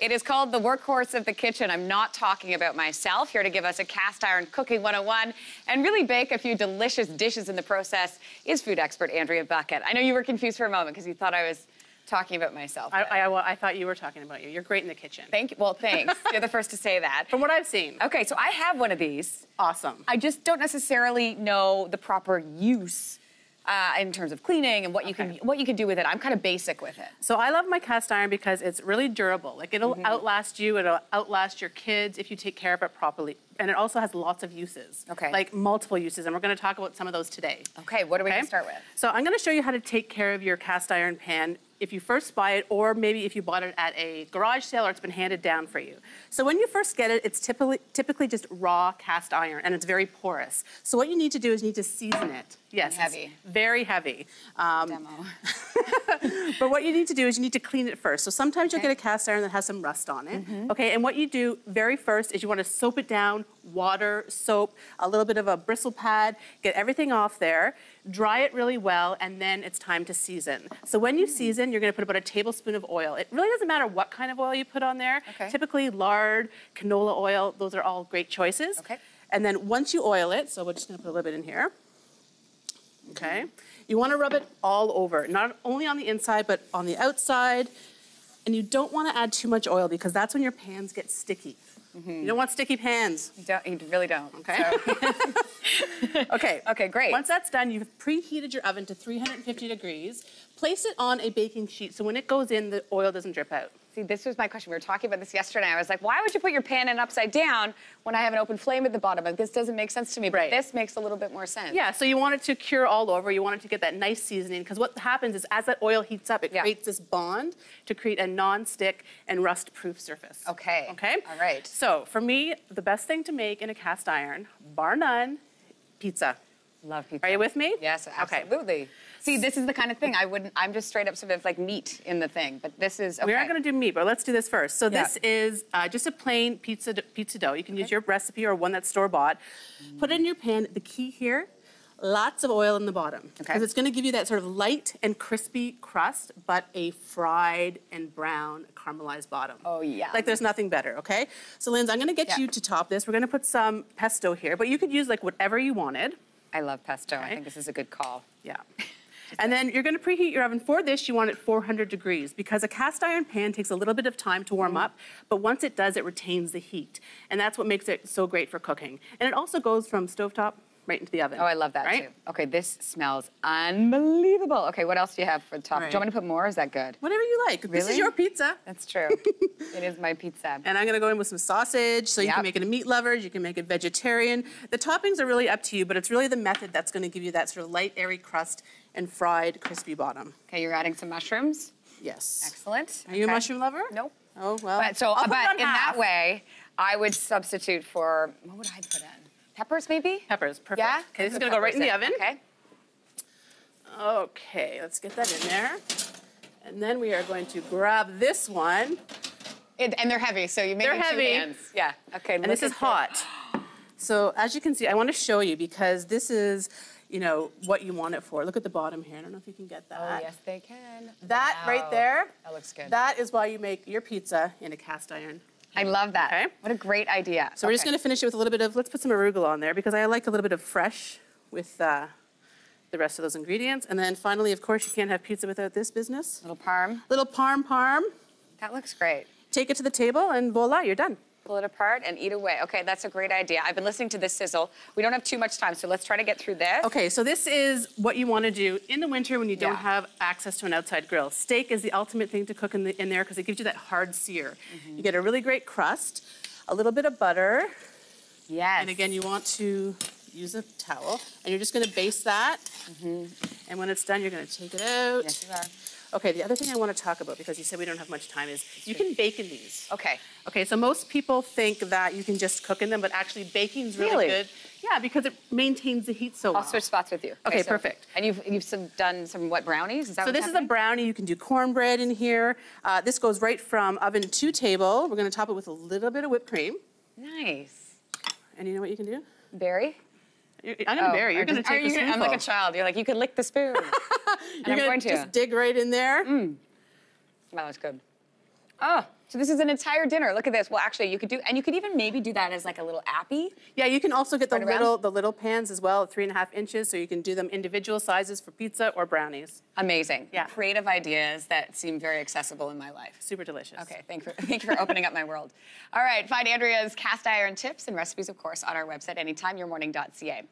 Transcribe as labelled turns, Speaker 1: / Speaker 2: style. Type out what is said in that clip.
Speaker 1: It is called The Workhorse of the Kitchen. I'm not talking about myself. Here to give us a cast iron cooking 101 and really bake a few delicious dishes in the process is food expert Andrea Buckett. I know you were confused for a moment because you thought I was talking about myself.
Speaker 2: I thought you were talking about you. You're great in the kitchen.
Speaker 1: Thank you. Well, thanks. You're the first to say that.
Speaker 2: From what I've seen.
Speaker 1: Okay, so I have one of these.
Speaker 2: Awesome.
Speaker 1: I just don't necessarily know the proper use in terms of cleaning and what you can do with it. I'm kind of basic with it.
Speaker 2: So I love my cast iron because it's really durable. Like it'll outlast you, it'll outlast your kids if you take care of it properly. And it also has lots of uses.
Speaker 1: Okay.
Speaker 2: Like multiple uses, and we're gonna talk about some of those today.
Speaker 1: Okay, what do we gonna start with?
Speaker 2: So I'm gonna show you how to take care of your cast iron pan if you first buy it, or maybe if you bought it at a garage sale or it's been handed down for you. So when you first get it, it's typically just raw cast iron, and it's very porous. So what you need to do is you need to season it. Yes,
Speaker 1: heavy.
Speaker 2: Very heavy.
Speaker 1: Demo.
Speaker 2: But what you need to do is you need to clean it first. So sometimes you'll get a cast iron that has some rust on it. Okay, and what you do very first is you want to soap it down, water, soap, a little bit of a bristle pad, get everything off there, dry it really well, and then it's time to season. So when you season, you're gonna put about a tablespoon of oil. It really doesn't matter what kind of oil you put on there.
Speaker 1: Okay.
Speaker 2: Typically lard, canola oil, those are all great choices.
Speaker 1: Okay.
Speaker 2: And then once you oil it, so we're just gonna put a little bit in here. Okay. You want to rub it all over, not only on the inside, but on the outside. And you don't want to add too much oil because that's when your pans get sticky. You don't want sticky pans.
Speaker 1: You really don't.
Speaker 2: Okay.
Speaker 1: So.
Speaker 2: Okay.
Speaker 1: Okay, great.
Speaker 2: Once that's done, you've preheated your oven to 350 degrees. Place it on a baking sheet so when it goes in, the oil doesn't drip out.
Speaker 1: See, this was my question. We were talking about this yesterday. I was like, why would you put your pan in upside down when I have an open flame at the bottom? Like, this doesn't make sense to me, but this makes a little bit more sense.
Speaker 2: Yeah, so you want it to cure all over. You want it to get that nice seasoning, because what happens is as that oil heats up, it creates this bond to create a non-stick and rust-proof surface.
Speaker 1: Okay.
Speaker 2: Okay?
Speaker 1: All right.
Speaker 2: So for me, the best thing to make in a cast iron, bar none, pizza.
Speaker 1: Love pizza.
Speaker 2: Are you with me?
Speaker 1: Yes, absolutely. Okay. See, this is the kind of thing I'm just straight up sort of like meat in the thing, but this is, okay.
Speaker 2: We are going to do meat, but let's do this first. So this is just a plain pizza dough. You can use your recipe or one that's store-bought. Put it in your pan. The key here, lots of oil in the bottom. Because it's going to give you that sort of light and crispy crust, but a fried and brown caramelized bottom.
Speaker 1: Oh, yeah.
Speaker 2: Like there's nothing better, okay? So, Linz, I'm going to get you to top this. We're going to put some pesto here, but you could use like whatever you wanted.
Speaker 1: I love pesto. I think this is a good call.
Speaker 2: Yeah. And then you're going to preheat your oven. For this, you want it 400 degrees because a cast iron pan takes a little bit of time to warm up, but once it does, it retains the heat. And that's what makes it so great for cooking. And it also goes from stovetop right into the oven.
Speaker 1: Oh, I love that too. Okay, this smells unbelievable. Okay, what else do you have for the top? Do you want me to put more or is that good?
Speaker 2: Whatever you like.
Speaker 1: Really?
Speaker 2: This is your pizza.
Speaker 1: That's true. It is my pizza.
Speaker 2: And I'm going to go in with some sausage, so you can make it a meat lovers, you can make it vegetarian. The toppings are really up to you, but it's really the method that's going to give you that sort of light, airy crust and fried, crispy bottom.
Speaker 1: Okay, you're adding some mushrooms?
Speaker 2: Yes.
Speaker 1: Excellent.
Speaker 2: Are you a mushroom lover?
Speaker 1: Nope.
Speaker 2: Oh, well.
Speaker 1: But in that way, I would substitute for, what would I put in? Peppers, maybe?
Speaker 2: Peppers, perfect.
Speaker 1: Yeah?
Speaker 2: Okay, this is going to go right in the oven.
Speaker 1: Okay.
Speaker 2: Okay, let's get that in there. And then we are going to grab this one.
Speaker 1: And they're heavy, so you make them two hands. Yeah, okay.
Speaker 2: And this is hot. So as you can see, I want to show you because this is, you know, what you want it for. Look at the bottom here. I don't know if you can get that.
Speaker 1: Oh, yes, they can.
Speaker 2: That right there.
Speaker 1: That looks good.
Speaker 2: That is why you make your pizza in a cast iron.
Speaker 1: I love that.
Speaker 2: Okay.
Speaker 1: What a great idea.
Speaker 2: So we're just going to finish it with a little bit of, let's put some arugula on there because I like a little bit of fresh with the rest of those ingredients. And then finally, of course, you can't have pizza without this business.
Speaker 1: Little parm.
Speaker 2: Little parm.
Speaker 1: That looks great.
Speaker 2: Take it to the table and voila, you're done.
Speaker 1: Pull it apart and eat away. Okay, that's a great idea. I've been listening to this sizzle. We don't have too much time, so let's try to get through this.
Speaker 2: Okay, so this is what you want to do in the winter when you don't have access to an outside grill. Steak is the ultimate thing to cook in there because it gives you that hard sear. You get a really great crust, a little bit of butter.
Speaker 1: Yes.
Speaker 2: And again, you want to use a towel, and you're just going to baste that. And when it's done, you're going to take it out.
Speaker 1: Yes, you are.
Speaker 2: Okay, the other thing I want to talk about, because you said we don't have much time, is you can bake in these.
Speaker 1: Okay.
Speaker 2: Okay, so most people think that you can just cook in them, but actually baking's really good. Yeah, because it maintains the heat so well.
Speaker 1: I'll switch spots with you.
Speaker 2: Okay, perfect.
Speaker 1: And you've done some, what, brownies? Is that
Speaker 2: so this is a brownie. You can do cornbread in here. This goes right from oven to table. We're going to top it with a little bit of whipped cream.
Speaker 1: Nice.
Speaker 2: And you know what you can do?
Speaker 1: I'm
Speaker 2: going to bury. You're going to take a spoonful.
Speaker 1: I'm like a child. You're like, you can lick the spoon.
Speaker 2: You're going to just dig right in there.
Speaker 1: Wow, that's good. Oh, So this is an entire dinner. Look at this. Well, actually, you could even maybe do that as like a little appy.
Speaker 2: Yeah, you can also get the
Speaker 1: Right
Speaker 2: little pans as well, 3.5 inches, so you can do them individual sizes for pizza or brownies.
Speaker 1: Amazing.
Speaker 2: Yeah.
Speaker 1: Creative ideas that seem very accessible in my life.
Speaker 2: Super delicious.
Speaker 1: Okay, thank you for opening up my world. All right, find Andrea's cast iron tips and recipes, of course, on our website, anytimeyourmorning.ca.